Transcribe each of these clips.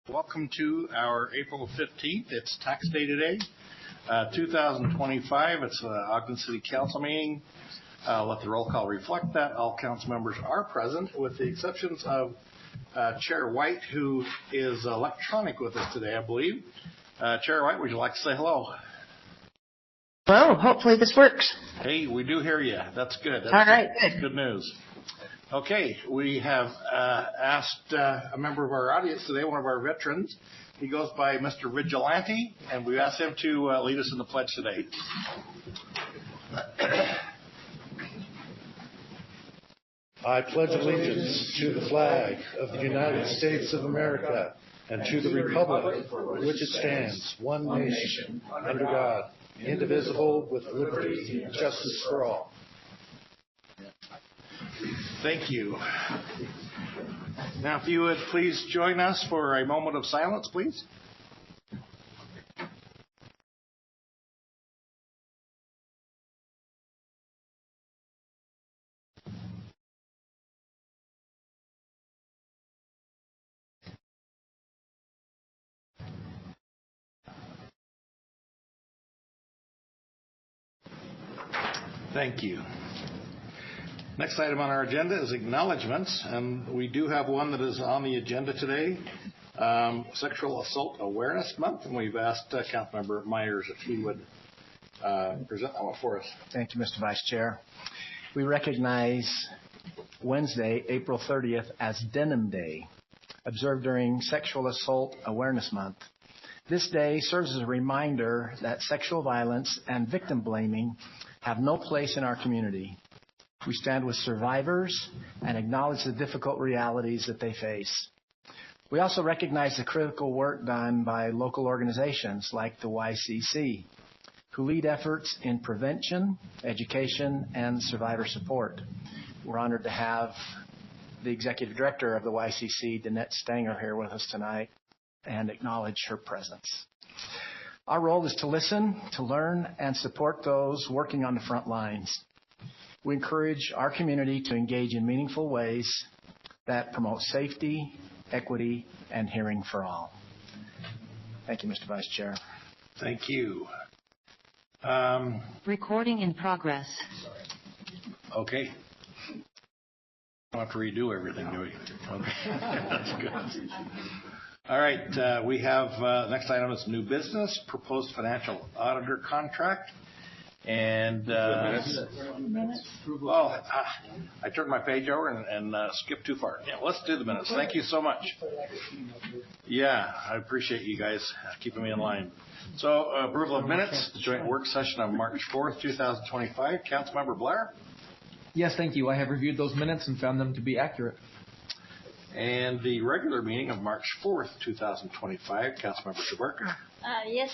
Welcome to our April 15th. It's tax day today, 2025. It's the Ogden City Council meeting. Let the roll call reflect that. All council members are present, with the exceptions of Chair White, who is electronic with us today, I believe. Chair White, would you like to say hello? Hello. Hopefully this works. Hey, we do hear you. That's good. That's all right. Good. Good news. Okay, we have asked a member of our audience today, one of our veterans. He goes by Mr. Vigilante, and we asked him to lead us in the pledge today. I pledge allegiance to the flag of the United States of America and to the republic for which it stands, one nation, under God, indivisible, with liberty and justice for all. Thank you. Now, if you would please join us for a moment of silence, please. Thank you. Next item on our agenda is acknowledgments, and we do have one that is on the agenda today, Sexual Assault Awareness Month, and we've asked Councilmember Myers if he would present that one for us. Thank you, Mr. Vice Chair. We recognize Wednesday, April 30th, as Denim Day, observed during Sexual Assault Awareness Month. This day serves as a reminder that sexual violence and victim blaming have no place in our community. We stand with survivors and acknowledge the difficult realities that they face. We also recognize the critical work done by local organizations like the YCC, who lead efforts in prevention, education, and survivor support. We're honored to have the Executive Director of the YCC, Danette Stanger, here with us tonight and acknowledge her presence. Our role is to listen, to learn, and support those working on the front lines. We encourage our community to engage in meaningful ways that promote safety, equity, and hearing for all. Thank you, Mr. Vice Chair. Thank you. Recording in progress. Okay. Don't have to redo everything, do we? Okay. That's good. All right. We have next item is new business, proposed financial auditor contract. And minutes. Well, I turned my page over and skipped too far. Yeah, let's do the minutes. Thank you so much. Yeah, I appreciate you guys keeping me in line. So, approval of minutes, the joint work session on March 4th, 2025. Councilmember Blair? Yes, thank you. I have reviewed those minutes and found them to be accurate. And the regular meeting of March 4th, 2025. Councilmember Tabarka? Yes,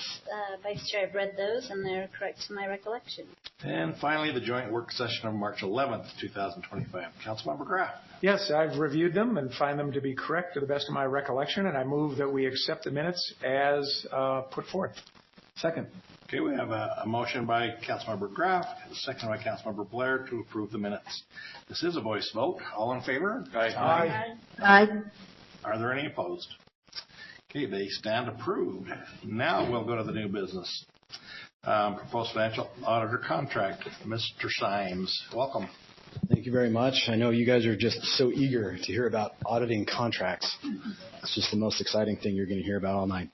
Vice Chair, I've read those, and they're correct to my recollection. And finally, the joint work session of March 11th, 2025. Councilmember Graff? Yes, I've reviewed them and find them to be correct to the best of my recollection, and I move that we accept the minutes as put forth. Second. Okay, we have a motion by Councilmember Graff, a second by Councilmember Blair to approve the minutes. This is a voice vote. All in favor? Aye. Aye. Are there any opposed? Okay, they stand approved. Now we'll go to the new business. Proposed financial auditor contract. Mr. Symes, welcome. Thank you very much. I know you guys are just so eager to hear about auditing contracts. It's just the most exciting thing you're going to hear about all night.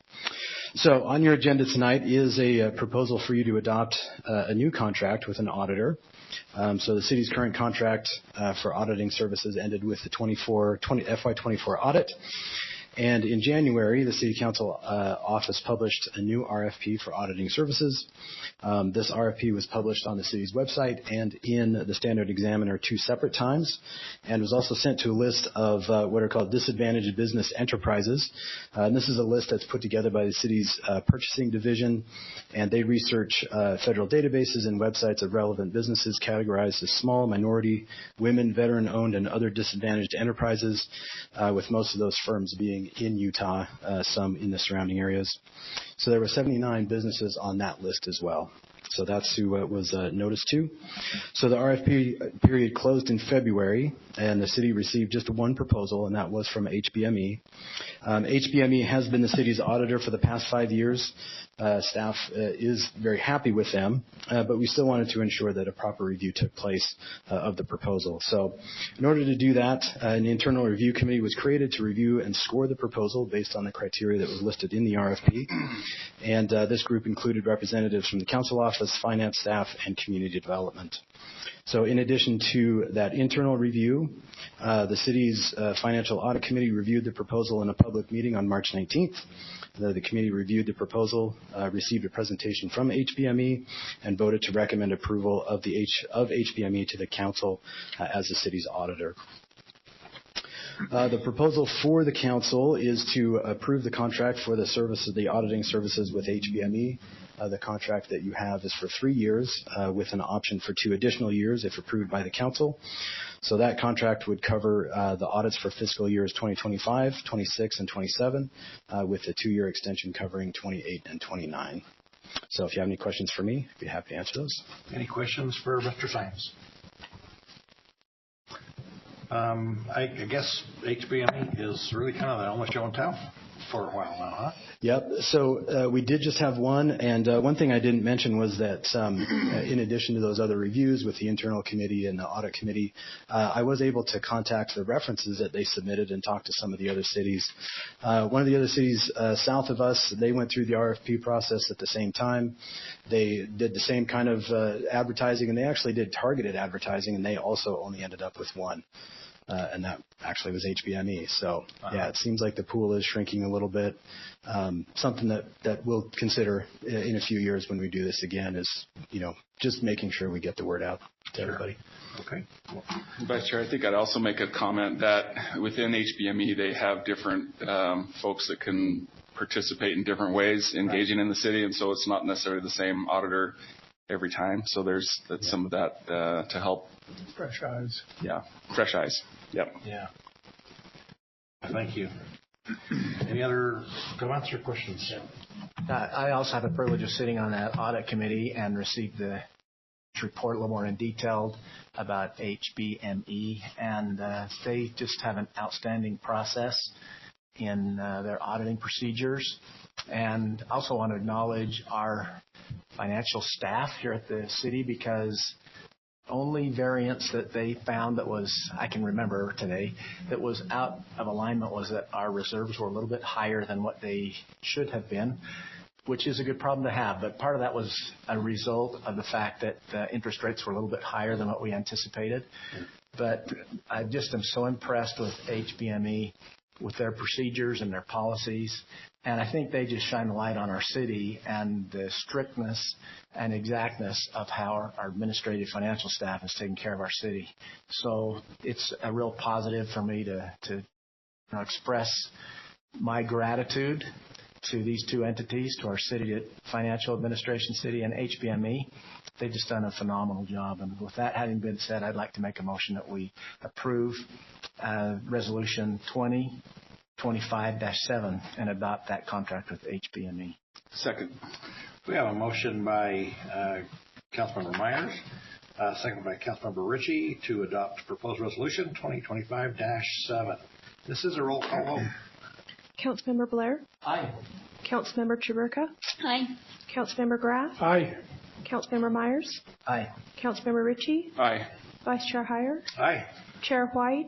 So on your agenda tonight is a proposal for you to adopt a new contract with an auditor. So the city's current contract for auditing services ended with the FY24 audit. And in January, the City Council office published a new RFP for auditing services. This RFP was published on the city's website and in the Standard Examiner 2 separate times, and was also sent to a list of what are called disadvantaged business enterprises. And this is a list that's put together by the city's purchasing division, and they research federal databases and websites of relevant businesses categorized as small, minority, women, veteran-owned, and other disadvantaged enterprises, with most of those firms being in Utah, some in the surrounding areas. So there were 79 businesses on that list as well. So that's who it was noticed to. So the RFP period closed in February, and the city received just one proposal, and that was from HBME. HBME has been the city's auditor for the past 5 years. Staff is very happy with them, but we still wanted to ensure that a proper review took place of the proposal. So in order to do that, an internal review committee was created to review and score the proposal based on the criteria that was listed in the RFP. And this group included representatives from the council office, finance staff, and community development. So in addition to that internal review, the city's financial audit committee reviewed the proposal in a public meeting on March 19th. The committee reviewed the proposal, received a presentation from HBME, and voted to recommend approval of HBME to the council as the city's auditor. The proposal for the council is to approve the contract for the auditing services with HBME. The contract that you have is for 3 years with an option for 2 additional years if approved by the council. So that contract would cover the audits for fiscal years 2025, 26, and 27 with a 2-year extension covering 28 and 29. So if you have any questions for me, I'd be happy to answer those. Any questions for Mr. Symes? I guess HBME is really kind of the only show in town for a while now, huh? Yep. So we did just have one, and one thing I didn't mention was that in addition to those other reviews with the internal committee and the audit committee, I was able to contact the references that they submitted and talk to some of the other cities. One of the other cities south of us, they went through the RFP process at the same time. They did the same kind of advertising, and they actually did targeted advertising, and they also only ended up with one. And that actually was HBME. So, yeah, it seems like the pool is shrinking a little bit. Something that we'll consider in a few years when we do this again is, just making sure we get the word out to everybody. Okay. Vice Chair, I think I'd also make a comment that within HBME, they have different folks that can participate in different ways, engaging in the city, and so it's not necessarily the same auditor every time. So that's some of that to help. Fresh eyes. Yeah, fresh eyes. Yep. Yeah. Thank you. Any other comments or questions? I also have the privilege of sitting on that audit committee and received the report a little more in detail about HBME, and they just have an outstanding process in their auditing procedures. And also want to acknowledge our financial staff here at the city, because only variance that they found that was, I can remember today, that was out of alignment was that our reserves were a little bit higher than what they should have been, which is a good problem to have. But part of that was a result of the fact that interest rates were a little bit higher than what we anticipated. But I just am so impressed with HBME, with their procedures and their policies. And I think they just shine a light on our city and the strictness and exactness of how our administrative financial staff is taking care of our city. So it's a real positive for me to express my gratitude to these two entities, to our city financial administration city and HBME. They've just done a phenomenal job. And with that having been said, I'd like to make a motion that we approve Resolution 2025-7 and adopt that contract with HBME. Second. We have a motion by Councilmember Myers, second by Councilmember Ritchie, to adopt proposed resolution 2025-7. This is a roll call vote. Councilmember Blair? Aye. Councilmember Chaburka? Aye. Councilmember Graff? Aye. Councilmember Myers? Aye. Councilmember Ritchie? Aye. Vice Chair Heyer? Aye. Chair White?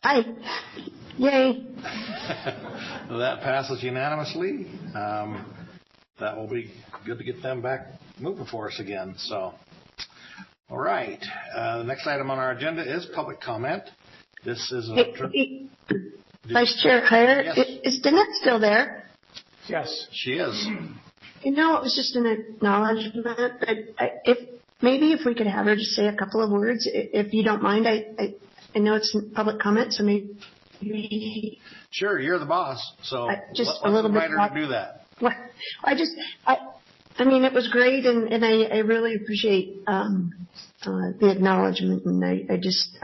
Aye. Yay. That passes unanimously. That will be good to get them back moving for us again. So, all right. The next item on our agenda is public comment. This is Vice Chair Heyer, Yes. is Danette still there? Yes. She is. It was just an acknowledgement, but if we could have her just say a couple of words, if you don't mind. I know it's public comment, so maybe. Sure, you're the boss, so just let's a little bit invite her to do that. Well, I mean, it was great, and I really appreciate the acknowledgement, and I just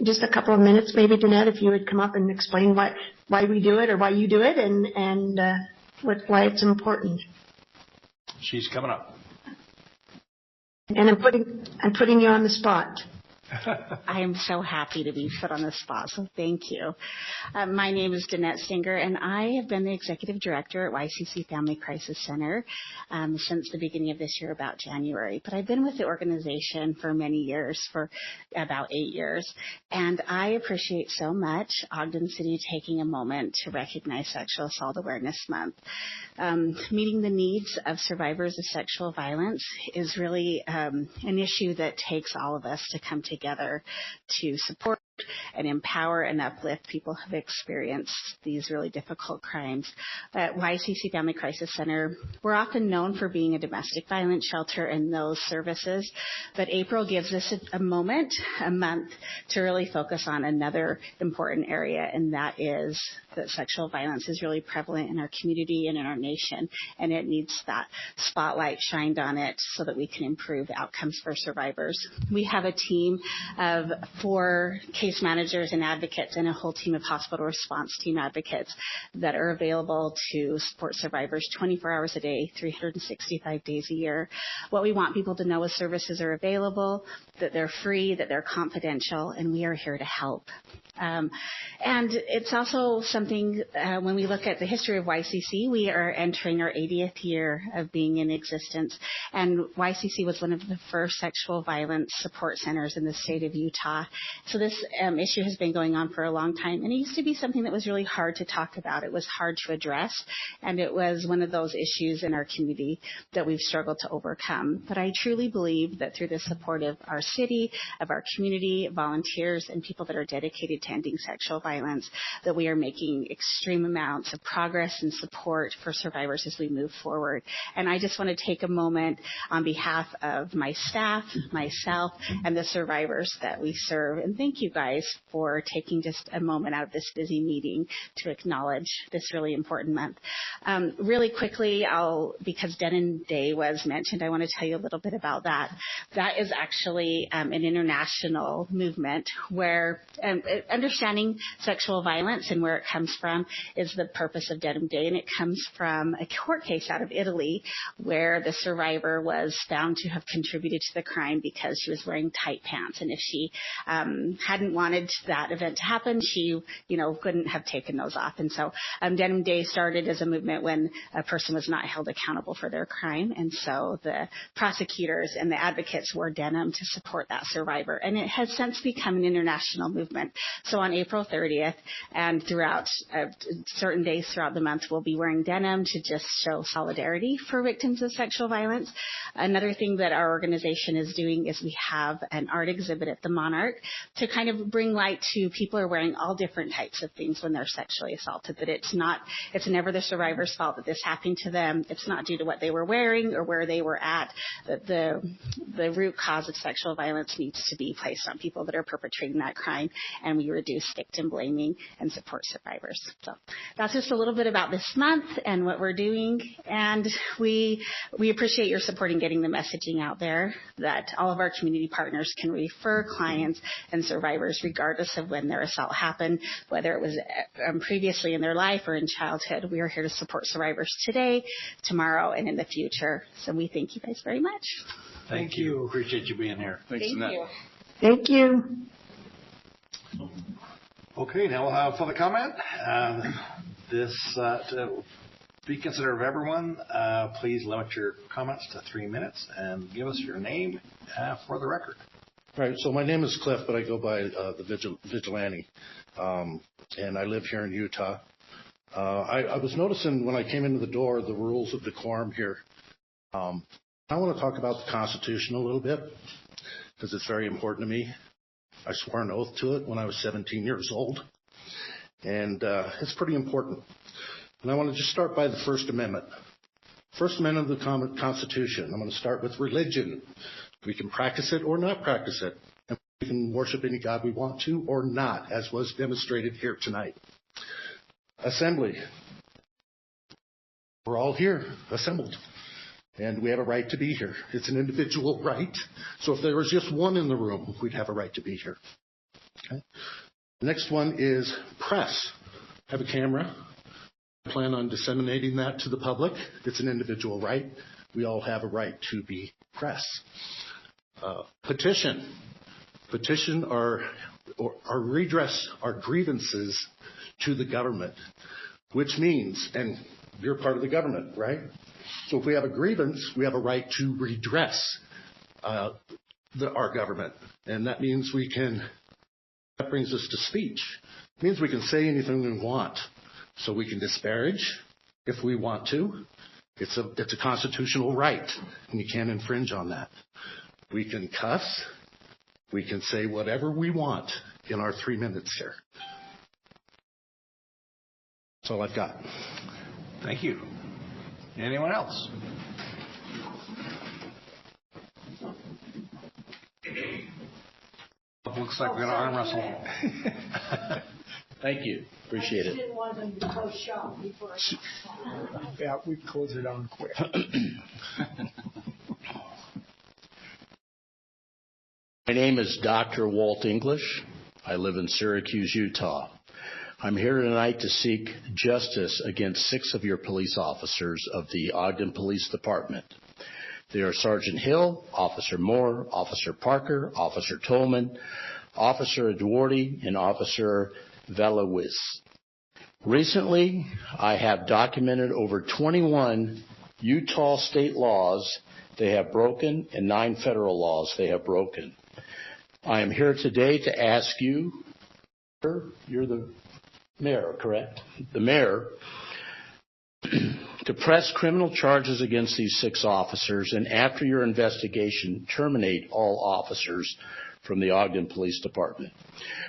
just a couple of minutes, maybe, Danette, if you would come up and explain why we do it or why you do it and why it's important. She's coming up. And I'm putting you on the spot. I am so happy to be put on the spot, so thank you. My name is Danette Singer, and I have been the Executive Director at YCC Family Crisis Center since the beginning of this year, about January. But I've been with the organization for many years, for about 8 years, and I appreciate so much Ogden City taking a moment to recognize Sexual Assault Awareness Month. Meeting the needs of survivors of sexual violence is really an issue that takes all of us to come together to support and empower and uplift people who have experienced these really difficult crimes. At YCC Family Crisis Center, we're often known for being a domestic violence shelter and those services, but April gives us a month, to really focus on another important area, and that is that sexual violence is really prevalent in our community and in our nation, and it needs that spotlight shined on it so that we can improve outcomes for survivors. We have a team of 4 case managers and advocates and a whole team of hospital response team advocates that are available to support survivors 24 hours a day, 365 days a year. What we want people to know is services are available, that they're free, that they're confidential, and we are here to help. And it's also something, when we look at the history of YCC, we are entering our 80th year of being in existence. And YCC was one of the first sexual violence support centers in the state of Utah. So this issue has been going on for a long time. And it used to be something that was really hard to talk about. It was hard to address. And it was one of those issues in our community that we've struggled to overcome. But I truly believe that through the support of our city, of our community, volunteers, and people that are dedicated to ending sexual violence, that we are making extreme amounts of progress and support for survivors as we move forward. And I just want to take a moment on behalf of my staff, myself, and the survivors that we serve. And thank you guys for taking just a moment out of this busy meeting to acknowledge this really important month. Really quickly, because Denim Day was mentioned, I want to tell you a little bit about that. That is actually an international movement where understanding sexual violence and where it comes from is the purpose of Denim Day, and it comes from a court case out of Italy where the survivor was found to have contributed to the crime because she was wearing tight pants, and if she hadn't wanted that event to happen, she couldn't have taken those off. And so Denim Day started as a movement when a person was not held accountable for their crime, and so the prosecutors and the advocates wore denim to support that survivor, and it has since become an international movement. So on April 30th and throughout certain days throughout the month, we'll be wearing denim to just show solidarity for victims of sexual violence. Another thing that our organization is doing is we have an art exhibit at the Monarch to kind of bring light to people who are wearing all different types of things when they're sexually assaulted, that it's never the survivor's fault that this happened to them. It's not due to what they were wearing or where they were at, that the root cause of sexual violence needs to be placed on people that are perpetrating that crime, and we reduce victim blaming and support survivors. So that's just a little bit about this month and what we're doing, and we appreciate your support in getting the messaging out there that all of our community partners can refer clients and survivors regardless of when their assault happened, whether it was previously in their life or in childhood. We are here to support survivors today, tomorrow, and in the future. So we thank you guys very much. Thank you. Appreciate you being here. Thanks, Thank Annette. you. Thank you. Okay, now we'll have public comment. To be considerate of everyone, please limit your comments to 3 minutes and give us your name for the record. Right, so my name is Cliff, but I go by the Vigilante, and I live here in Utah. I was noticing when I came into the door the rules of decorum here. I want to talk about the Constitution a little bit because it's very important to me. I swore an oath to it when I was 17 years old, and it's pretty important. And I want to just start by the First Amendment. First Amendment of the Constitution. I'm going to start with religion. We can practice it or not practice it. And we can worship any God we want to or not, as was demonstrated here tonight. Assembly. We're all here, assembled. And we have a right to be here. It's an individual right. So if there was just one in the room, we'd have a right to be here. Okay. The next one is press. I have a camera. I plan on disseminating that to the public. It's an individual right. We all have a right to be press. Petition. Petition our redress our grievances to the government, which means, and you're part of the government, right? So if we have a grievance, we have a right to redress our government. And that means that brings us to speech. It means we can say anything we want. So we can disparage if we want to. It's a constitutional right, and you can't infringe on that. We can cuss. We can say whatever we want in our 3 minutes here. That's all I've got. Thank you. Anyone else? Looks like we're going to arm wrestle. Thank you. Appreciate it. Didn't want them to close shop before. Yeah, we close it down quick. My name is Dr. Walt English. I live in Syracuse, Utah. I'm here tonight to seek justice against 6 of your police officers of the Ogden Police Department. They are Sergeant Hill, Officer Moore, Officer Parker, Officer Tolman, Officer Edwardi, and Officer Velowis. Recently, I have documented over 21 Utah state laws they have broken and 9 federal laws they have broken. I am here today to ask you, you're the mayor, correct? The mayor, to press criminal charges against these 6 officers, and after your investigation, terminate all officers from the Ogden Police Department.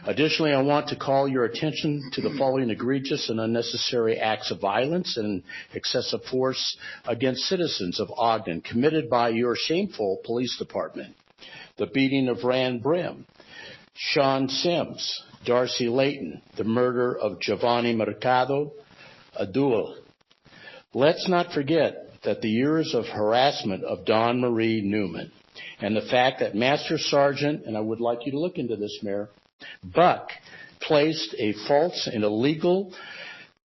Additionally, I want to call your attention to the following egregious and unnecessary acts of violence and excessive force against citizens of Ogden committed by your shameful police department. The beating of Rand Brim, Sean Sims, Darcy Layton, the murder of Giovanni Mercado Adul. Let's not forget that the years of harassment of Dawn Marie Newman and the fact that Master Sergeant, and I would like you to look into this, Mayor, Buck placed a false and illegal,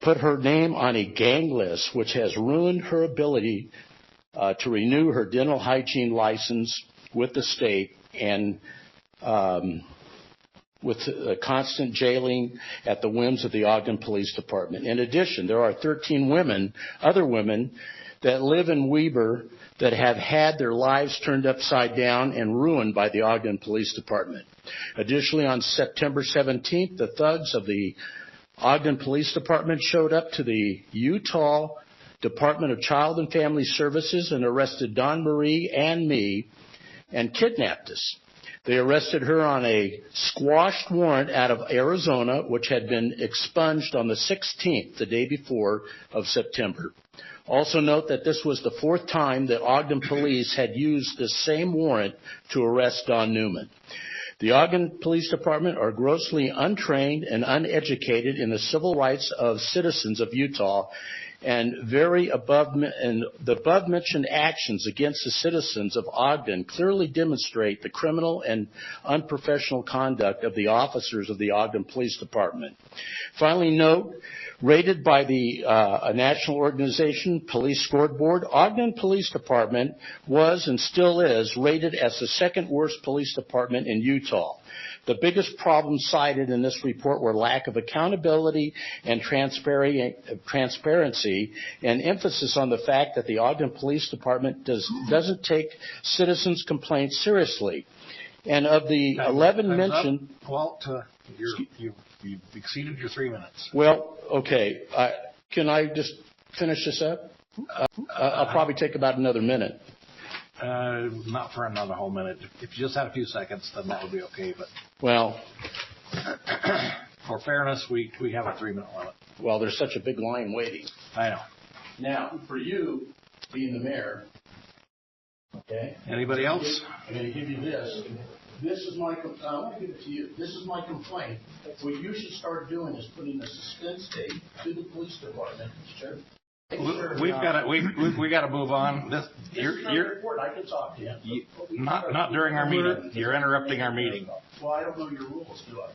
put her name on a gang list, which has ruined her ability to renew her dental hygiene license with the state, and with constant jailing at the whims of the Ogden Police Department. In addition, there are 13 other women that live in Weber that have had their lives turned upside down and ruined by the Ogden Police Department. Additionally, on September 17th, the thugs of the Ogden Police Department showed up to the Utah Department of Child and Family Services and arrested Dawn Marie and me and kidnapped us. They arrested her on a squashed warrant out of Arizona, which had been expunged on the 16th, the day before of September. Also note that this was the 4th time that Ogden police had used the same warrant to arrest Dawn Newman. The Ogden Police Department are grossly untrained and uneducated in the civil rights of citizens of Utah, and the above-mentioned actions against the citizens of Ogden clearly demonstrate the criminal and unprofessional conduct of the officers of the Ogden Police Department. Finally, note, rated by the national organization Police Scoreboard, Ogden Police Department was and still is rated as the 2nd worst police department in Utah. The biggest problems cited in this report were lack of accountability and transparency, and emphasis on the fact that the Ogden Police Department doesn't take citizens' complaints seriously. And of the 11 mentioned... Walt, you've exceeded your 3 minutes. Well, okay. Can I just finish this up? I'll probably take about another minute. Not for another whole minute. If you just had a few seconds, then that would be okay. But well, for fairness, we have a 3-minute limit. Well, there's such a big line waiting. I know. Now, for you, being the mayor, okay. Anybody else? I'm going to give you this. This is my. I want to give it to you. This is my complaint. What you should start doing is putting a suspense date to the police department. Sure. We got to move on. You're I can talk to you. Not during our meeting. You're interrupting our meeting. Well, I don't know your rules, do I?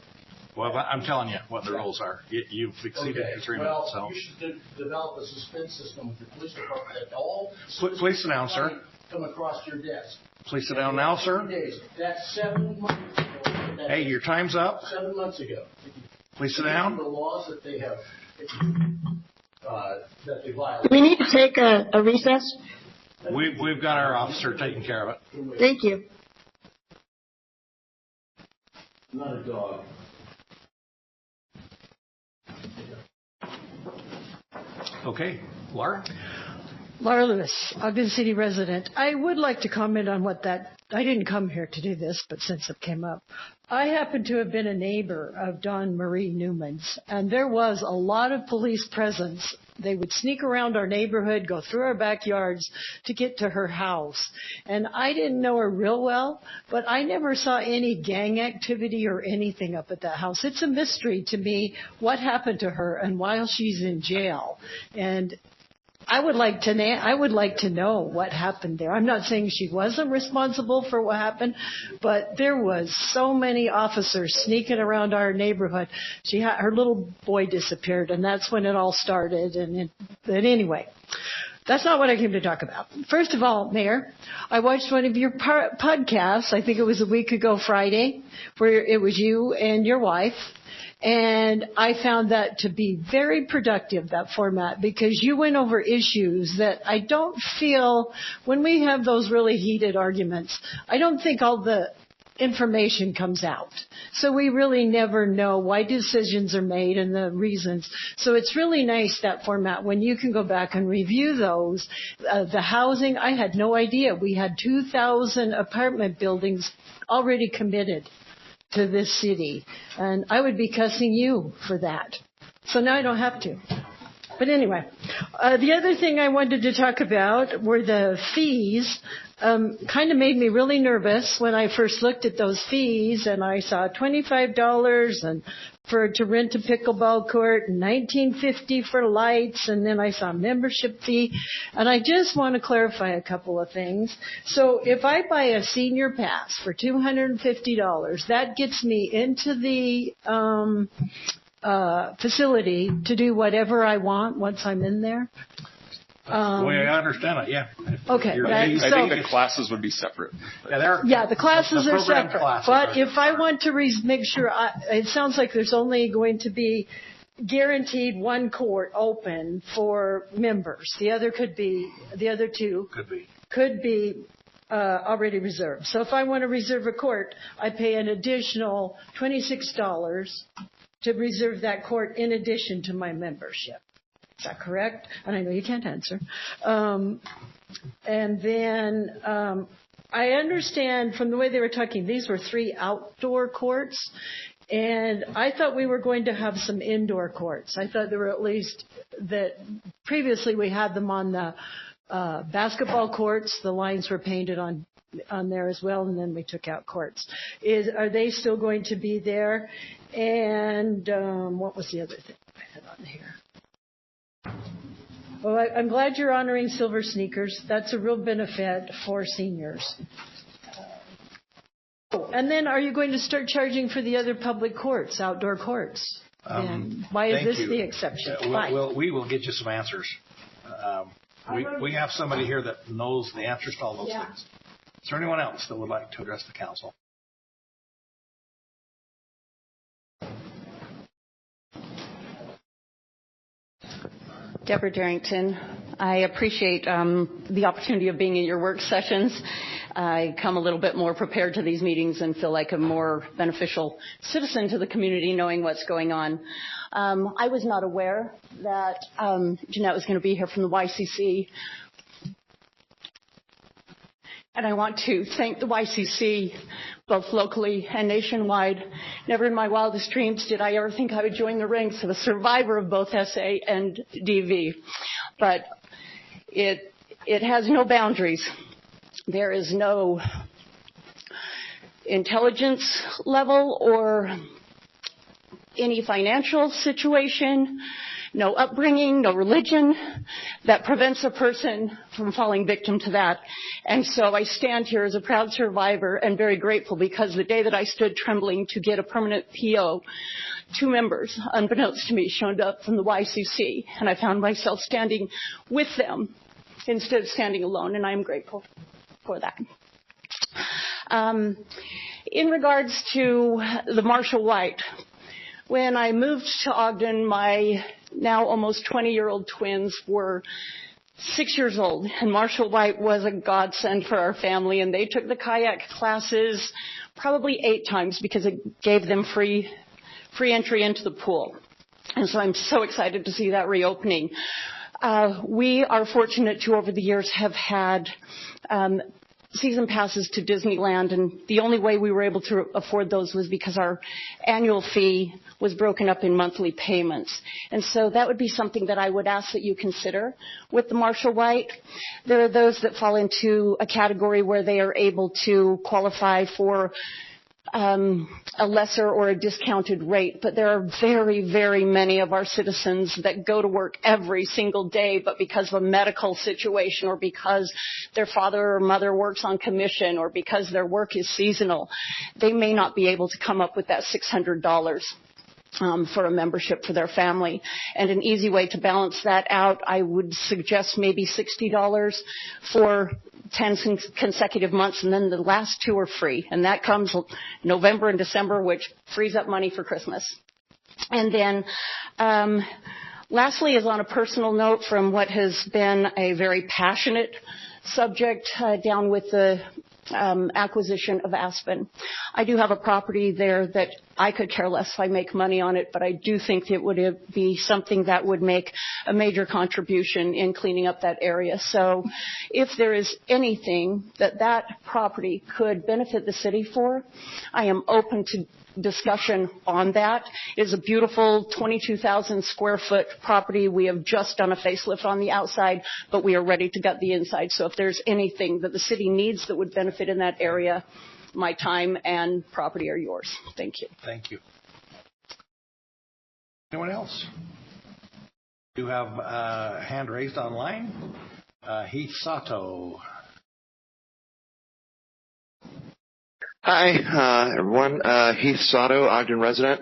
Well, I'm telling you what the rules are. You've exceeded your 3 minutes. So. You should develop a suspense system with your police department that all Please sit down, sir. come across your desk. Please sit down now, sir. That's 7 months ago. Hey, your time's up. 7 months ago. Please sit down. The laws that they have that they violate. Do we need to take a recess? We've got our officer taking care of it. Thank you. Not a dog. Okay, Laura? Laura Lewis, Ogden City resident. I would like to comment on I didn't come here to do this, but since it came up. I happen to have been a neighbor of Dawn Marie Newman's, and there was a lot of police presence. They would sneak around our neighborhood, go through our backyards to get to her house. And I didn't know her real well, but I never saw any gang activity or anything up at that house. It's a mystery to me what happened to her and while she's in jail. And I would like to know what happened there. I'm not saying she wasn't responsible for what happened, but there was so many officers sneaking around our neighborhood. Her little boy disappeared, and that's when it all started. But anyway, that's not what I came to talk about. First of all, Mayor, I watched one of your podcasts. I think it was a week ago Friday, where it was you and your wife. And I found that to be very productive, that format, because you went over issues that I don't feel, when we have those really heated arguments, I don't think all the information comes out. So we really never know why decisions are made and the reasons. So it's really nice, that format, when you can go back and review those. The housing, I had no idea. We had 2,000 apartment buildings already committed to this city, and I would be cussing you for that. So now I don't have to. But anyway, the other thing I wanted to talk about were the fees. Kind of made me really nervous when I first looked at those fees, and I saw $25 and to rent a pickleball court, and $19.50 for lights, and then I saw a membership fee. And I just want to clarify a couple of things. So if I buy a senior pass for $250, that gets me into the facility to do whatever I want once I'm in there. The way I understand it, yeah. Okay. I think the classes would be separate. Yeah, the classes are separate. But if I want to make sure, it sounds like there's only going to be guaranteed one court open for members. The other two could be already reserved. So if I want to reserve a court, I pay an additional $26 to reserve that court in addition to my membership. Is that correct? And I know you can't answer. And then I understand from the way they were talking, these were 3 outdoor courts. And I thought we were going to have some indoor courts. I thought there were at least that previously we had them on the basketball courts. The lines were painted on there as well, and then we took out courts. Are they still going to be there? And what was the other thing I had on here? Well, I'm glad you're honoring silver sneakers. That's a real benefit for seniors. And then are you going to start charging for the other public courts, outdoor courts? Why is this the exception? We will get you some answers. We have somebody here that knows the answers to all those things. Is there anyone else that would like to address the council? Deborah Darrington. I appreciate the opportunity of being in your work sessions. I come a little bit more prepared to these meetings and feel like a more beneficial citizen to the community knowing what's going on. I was not aware that Jeanette was going to be here from the YCC. And I want to thank the YCC, both locally and nationwide. Never in my wildest dreams did I ever think I would join the ranks of a survivor of both SA and DV. But it has no boundaries. There is no intelligence level or any financial situation, no upbringing, no religion that prevents a person from falling victim to that. And so I stand here as a proud survivor and very grateful, because the day that I stood trembling to get a permanent PO, 2 members, unbeknownst to me, showed up from the YCC, and I found myself standing with them instead of standing alone, and I am grateful for that. In regards to the Marshall White, when I moved to Ogden, my now almost 20-year-old twins were 6 years old, and Marshall White was a godsend for our family, and they took the kayak classes probably 8 times because it gave them free entry into the pool. And so I'm so excited to see that reopening. We are fortunate to, over the years, have had season passes to Disneyland, and the only way we were able to afford those was because our annual fee was broken up in monthly payments. And so that would be something that I would ask that you consider with the Marshall White. There are those that fall into a category where they are able to qualify for a lesser or a discounted rate, but there are very, very many of our citizens that go to work every single day, but because of a medical situation, or because their father or mother works on commission, or because their work is seasonal, they may not be able to come up with that $600 for a membership for their family. And an easy way to balance that out, I would suggest maybe $60 for 10 consecutive months, and then the last 2 are free. And that comes November and December, which frees up money for Christmas. And then lastly is on a personal note from what has been a very passionate subject down with the acquisition of Aspen. I do have a property there that I could care less if I make money on it, but I do think it would be something that would make a major contribution in cleaning up that area. So if there is anything that property could benefit the city for, I am open to discussion on that. It is a beautiful 22,000 square foot property. We have just done a facelift on the outside, but we are ready to gut the inside. So if there's anything that the city needs that would benefit in that area, my time and property are yours. Thank you. Thank you. Anyone else? You have a hand raised online. Heath Sato. Hi, everyone. Heath Sato, Ogden resident.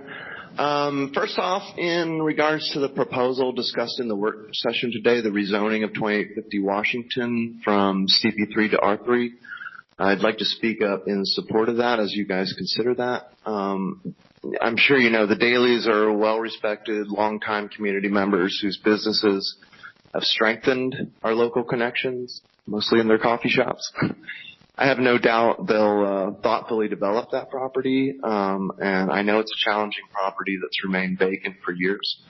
First off, in regards to the proposal discussed in the work session today, the rezoning of 2850 Washington from CP3 to R3, I'd like to speak up in support of that as you guys consider that. I'm sure you know the Dailies are well-respected, longtime community members whose businesses have strengthened our local connections, mostly in their coffee shops. I have no doubt they'll thoughtfully develop that property, and I know it's a challenging property that's remained vacant for years.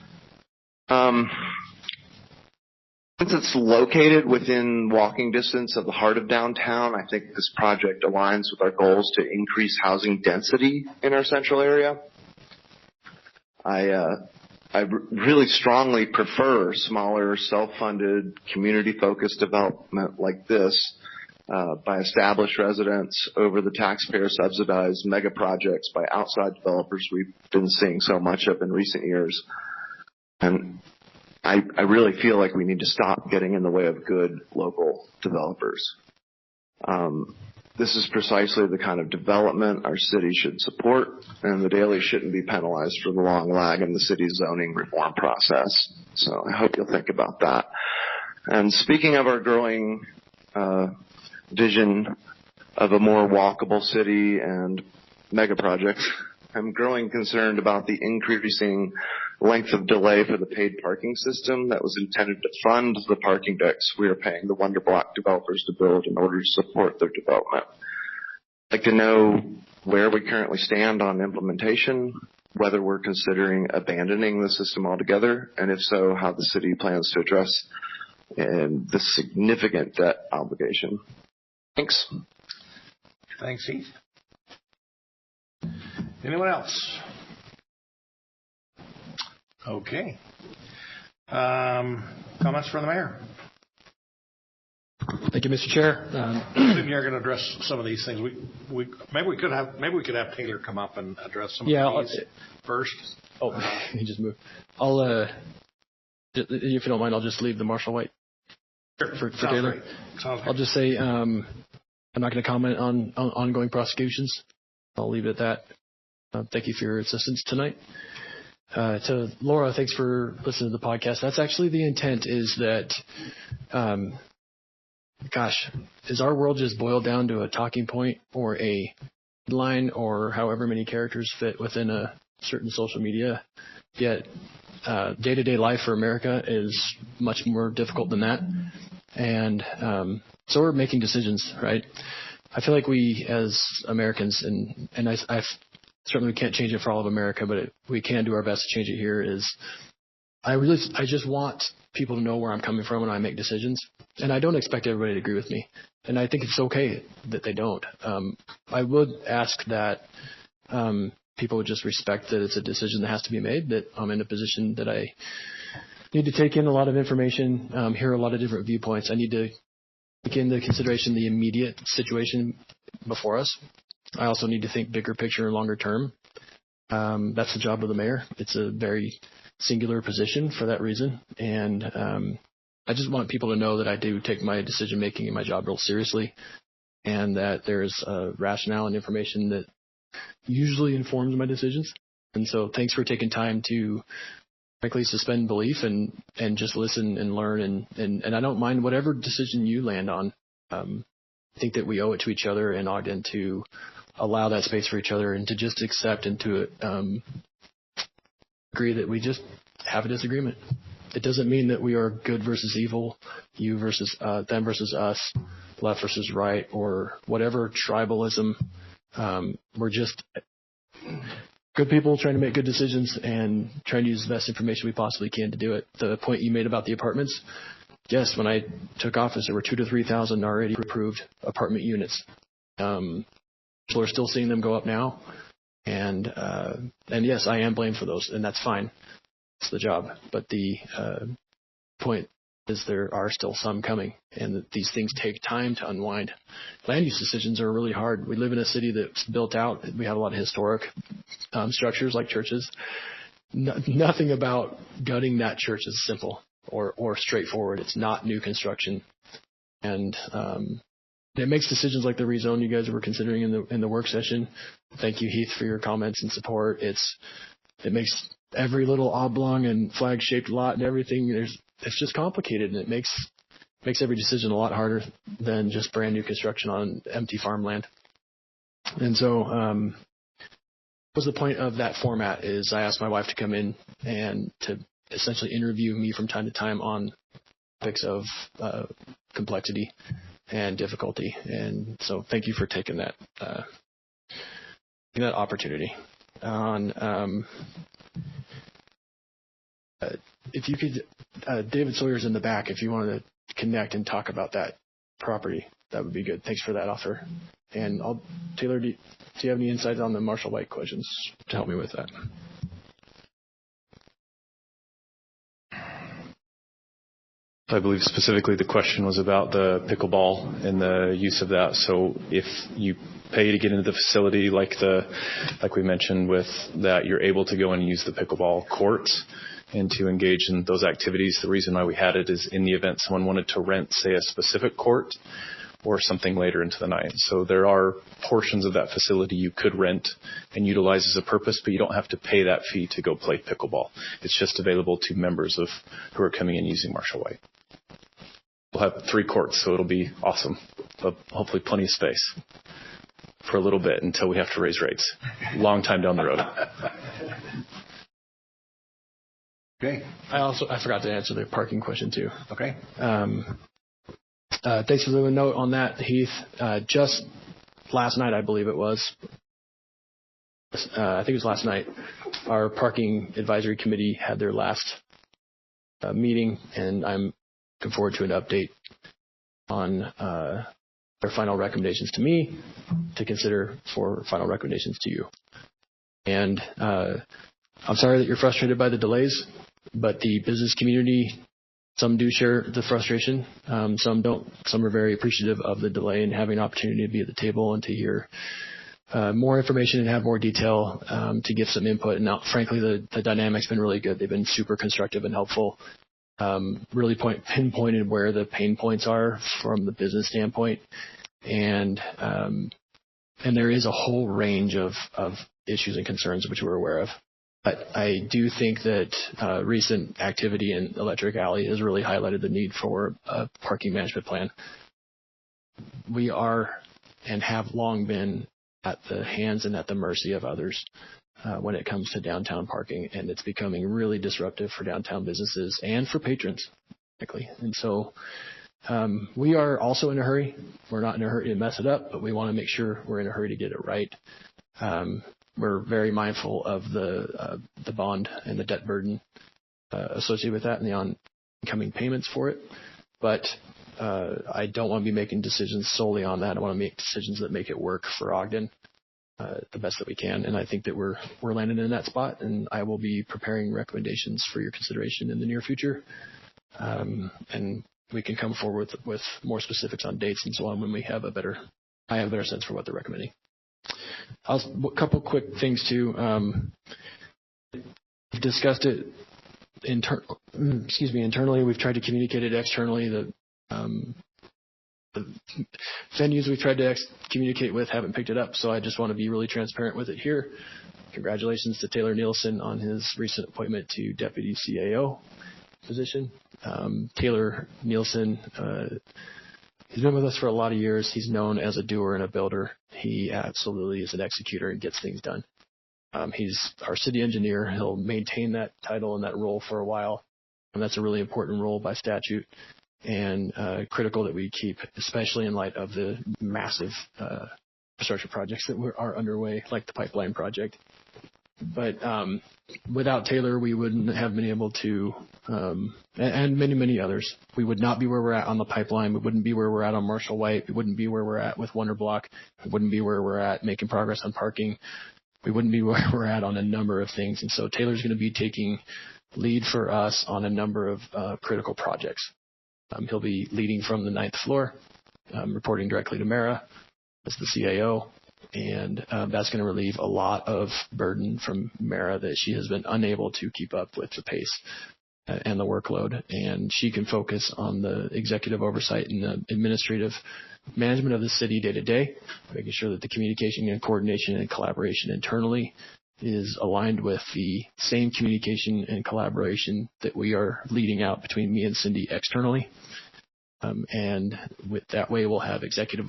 Since it's located within walking distance of the heart of downtown, I think this project aligns with our goals to increase housing density in our central area. I really strongly prefer smaller, self-funded, community-focused development like this by established residents over the taxpayer-subsidized mega projects by outside developers we've been seeing so much of in recent years. And I really feel like we need to stop getting in the way of good local developers. This is precisely the kind of development our city should support, and the Daily shouldn't be penalized for the long lag in the city's zoning reform process. So I hope you'll think about that. And speaking of our growing vision of a more walkable city and mega projects, I'm growing concerned about the increasing length of delay for the paid parking system that was intended to fund the parking decks we are paying the Wonder Block developers to build in order to support their development. I'd like to know where we currently stand on implementation, whether we're considering abandoning the system altogether, and if so, how the city plans to address the significant debt obligation. Thanks. Thanks, Heath. Anyone else? Okay. Comments from the mayor? Thank you, Mr. Chair. You're going to address some of these things. Maybe we could have Taylor come up and address some of these first. Oh, he just moved. I'll If you don't mind, I'll just leave the Marshall White for Taylor. I'll just say I'm not going to comment on ongoing prosecutions. I'll leave it at that. Thank you for your assistance tonight. To Laura, thanks for listening to the podcast. That's actually the intent, is that, is our world just boiled down to a talking point or a headline or however many characters fit within a certain social media? Yet day-to-day life for America is much more difficult than that. And so we're making decisions, right? I feel like we as Americans, and I certainly can't change it for all of America, but we can do our best to change it here, is I just want people to know where I'm coming from when I make decisions. And I don't expect everybody to agree with me. And I think it's okay that they don't. I would ask that people would just respect that it's a decision that has to be made, that I'm in a position that I need to take in a lot of information, hear a lot of different viewpoints. I need to take into consideration the immediate situation before us. I also need to think bigger picture and longer term. That's the job of the mayor. It's a very singular position for that reason. And I just want people to know that I do take my decision making and my job real seriously, and that there's rationale and information that usually informs my decisions. And so thanks for taking time to frankly suspend belief and just listen and learn. And I don't mind whatever decision you land on. I think that we owe it to each other in Ogden to allow that space for each other and to just accept and to agree that we just have a disagreement. It doesn't mean that we are good versus evil, you versus them versus us, left versus right, or whatever tribalism. We're just good people trying to make good decisions and trying to use the best information we possibly can to do it. The point you made about the apartments, yes, when I took office, there were 2,000 to 3,000 already approved apartment units. People are still seeing them go up now. And yes, I am blamed for those, and that's fine. It's the job. But the point is there are still some coming, and that these things take time to unwind. Land use decisions are really hard. We live in a city that's built out. We have a lot of historic structures like churches. Nothing about gutting that church is simple or straightforward. It's not new construction. And it makes decisions like the rezone you guys were considering in the work session. Thank you, Heath, for your comments and support. It makes every little oblong and flag-shaped lot and everything. It's just complicated, and it makes every decision a lot harder than just brand new construction on empty farmland. And so, what was the point of that format? Is I asked my wife to come in and to essentially interview me from time to time on topics of complexity and difficulty. And so thank you for taking that opportunity. If you could, David Sawyer's in the back. If you wanted to connect and talk about that property, that would be good. Thanks for that offer. And Taylor, do you have any insights on the Marshall White questions to help me with that? I believe specifically the question was about the pickleball and the use of that. So if you pay to get into the facility, like we mentioned with that, you're able to go and use the pickleball courts and to engage in those activities. The reason why we had it is in the event someone wanted to rent, say, a specific court or something later into the night. So there are portions of that facility you could rent and utilize as a purpose, but you don't have to pay that fee to go play pickleball. It's just available to members who are coming in using Marshall White. We'll have 3 courts, so it'll be awesome. But hopefully plenty of space for a little bit until we have to raise rates. Long time down the road. Okay. I forgot to answer the parking question too. Okay. Thanks for the note on that, Heath. Just last night, I believe it was. I think it was last night. Our parking advisory committee had their last meeting, and I'm looking forward to an update on their final recommendations to me to consider for final recommendations to you. And I'm sorry that you're frustrated by the delays, but the business community, some do share the frustration. Some don't. Some are very appreciative of the delay and having an opportunity to be at the table and to hear more information and have more detail to give some input. And now, frankly, the dynamic's been really good. They've been super constructive and helpful. really pinpointed where the pain points are from the business standpoint. And there is a whole range of issues and concerns which we're aware of. But I do think that recent activity in Electric Alley has really highlighted the need for a parking management plan. We are and have long been at the hands and at the mercy of others when it comes to downtown parking, and it's becoming really disruptive for downtown businesses and for patrons, frankly. And so we are also in a hurry. We're not in a hurry to mess it up, but we want to make sure we're in a hurry to get it right. We're very mindful of the bond and the debt burden associated with that and the oncoming payments for it. But I don't want to be making decisions solely on that. I want to make decisions that make it work for Ogden the best that we can. And I think that we're landing in that spot, and I will be preparing recommendations for your consideration in the near future. And we can come forward with more specifics on dates and so on when I have a better sense for what they're recommending. A couple quick things too. We've discussed it internally. We've tried to communicate it externally. The venues we've tried to communicate with haven't picked it up, so I just want to be really transparent with it here. Congratulations to Taylor Nielsen on his recent appointment to Deputy CAO position. Taylor Nielsen, he's been with us for a lot of years. He's known as a doer and a builder. He absolutely is an executor and gets things done. He's our city engineer. He'll maintain that title and that role for a while, and that's a really important role by statute and critical that we keep, especially in light of the massive infrastructure projects that are underway, like the pipeline project. But without Taylor, we wouldn't have been able to, and many, many others. We would not be where we're at on the pipeline. We wouldn't be where we're at on Marshall White. We wouldn't be where we're at with Wonder Block. We wouldn't be where we're at making progress on parking. We wouldn't be where we're at on a number of things. And so Taylor's going to be taking lead for us on a number of critical projects. He'll be leading from the 9th floor, reporting directly to Mara as the CAO. And that's going to relieve a lot of burden from Mara that she has been unable to keep up with the pace and the workload. And she can focus on the executive oversight and the administrative management of the city day to day, making sure that the communication and coordination and collaboration internally is aligned with the same communication and collaboration that we are leading out between me and Cindy externally. And with that way, we'll have executive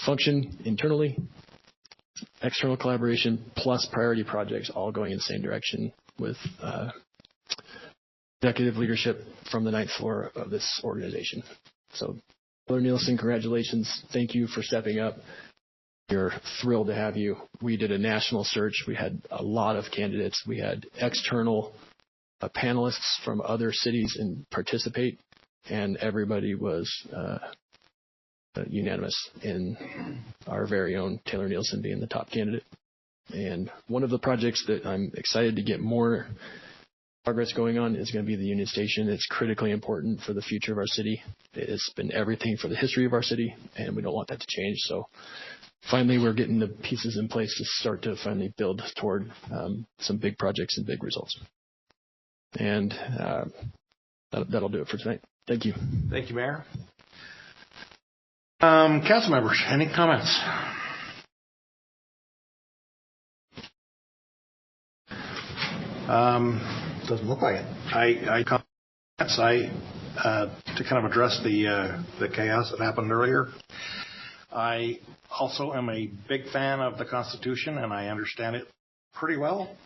function internally, external collaboration, plus priority projects all going in the same direction with executive leadership from the 9th floor of this organization. So, Taylor Nielsen, congratulations. Thank you for stepping up. We're thrilled to have you. We did a national search. We had a lot of candidates. We had external panelists from other cities and participate, and everybody was unanimous in our very own Taylor Nielsen being the top candidate. And one of the projects that I'm excited to get more progress going on is going to be the Union Station. It's critically important for the future of our city. It's been everything for the history of our city, and we don't want that to change. So finally, we're getting the pieces in place to start to finally build toward some big projects and big results. And that'll do it for tonight. Thank you. Thank you, Mayor. Council members, any comments? Doesn't look like it. To kind of address the chaos that happened earlier. I also am a big fan of the Constitution, and I understand it pretty well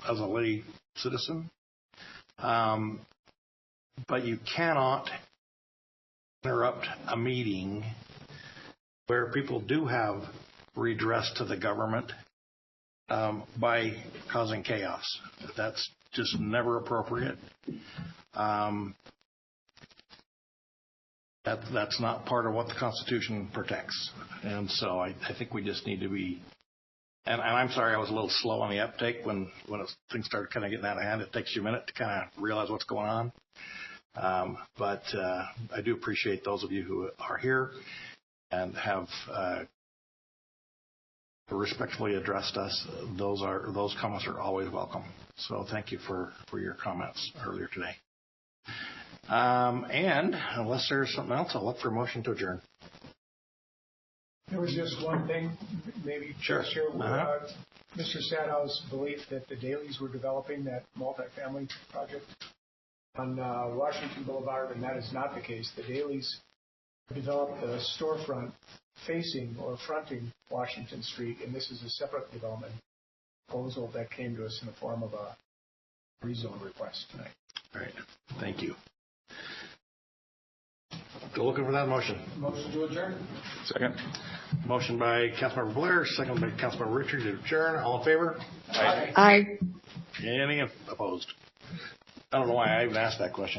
as a lay citizen. But you cannot interrupt a meeting where people do have redress to the government by causing chaos. That's just never appropriate. That's not part of what the Constitution protects. And so I think we just need to be, and I'm sorry I was a little slow on the uptake when things started kind of getting out of hand. It takes you a minute to kind of realize what's going on. But I do appreciate those of you who are here and have respectfully addressed us. Those comments are always welcome. So thank you for your comments earlier today. And unless there's something else, I'll look for a motion to adjourn. There was just one thing, maybe. Sure. Mr. Sadow's belief that the Dailies were developing that multifamily project on Washington Boulevard, and that is not the case. The Dailies developed a storefront facing or fronting Washington Street, and this is a separate development proposal that came to us in the form of a rezone request tonight. All right. Thank you. Go looking for that motion. Motion to adjourn. Second. Motion by Councilmember Blair, second by Councilmember Richard to adjourn. All in favor? Aye. Any opposed? I don't know why I even asked that question.